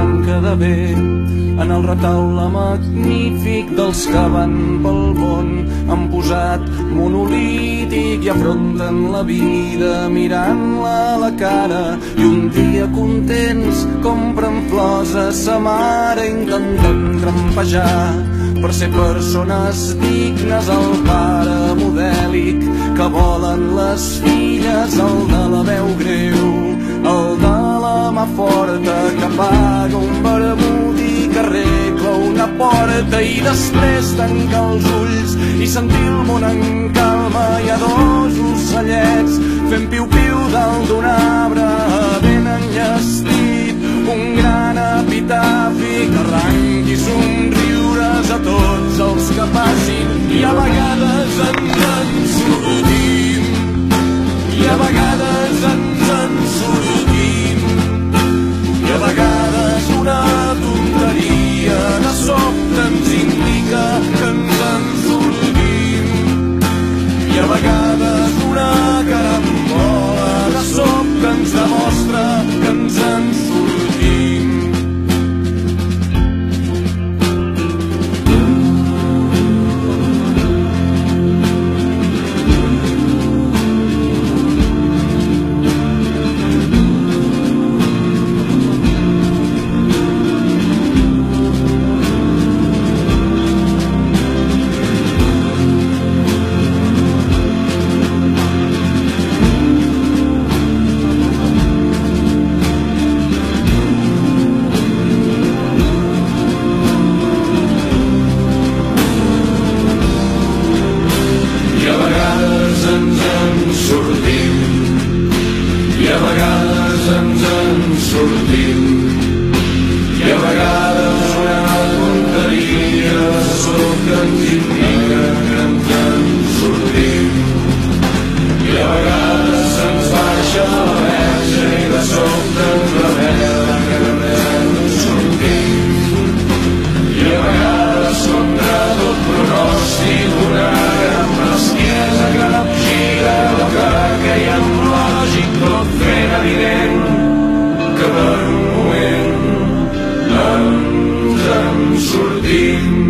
manca de bé en el retaule magnífic dels que van pel món. Han posat monolític i afronten la vida mirant-la a la cara, i un dia contents compren flors a sa mare intentant trampejar per ser persones dignes. El pare modèlic que volen les filles, el de la veu greu, el de la mà forta que paga un vermut i que arregla una porta i després tancar els ulls i sentir el món en calma. Hi ha dos ocellets fent piu-piu dalt d'un arbre ben enllestit, un gran epitafi que arranqui somriures a tots els que passin. I a vegades ens en sortim, i a vegades ens en sortim, i a vegades una tonteria de sobte ens indica que ens en sortim, i a vegades una carambola de sobte ens demostra que ens en sortim. I a vegades ens en sortim, i a vegades una tonteria de sobte ens indica que ens en sortim, i a vegades se'ns baixa la verge i de sobte ens revela que ens en sortim, i a vegades contra tot pronòstic una gran mesquiesa que capgira la cara que hi ha amb lògic tot fent evident que per un moment ens en sortim.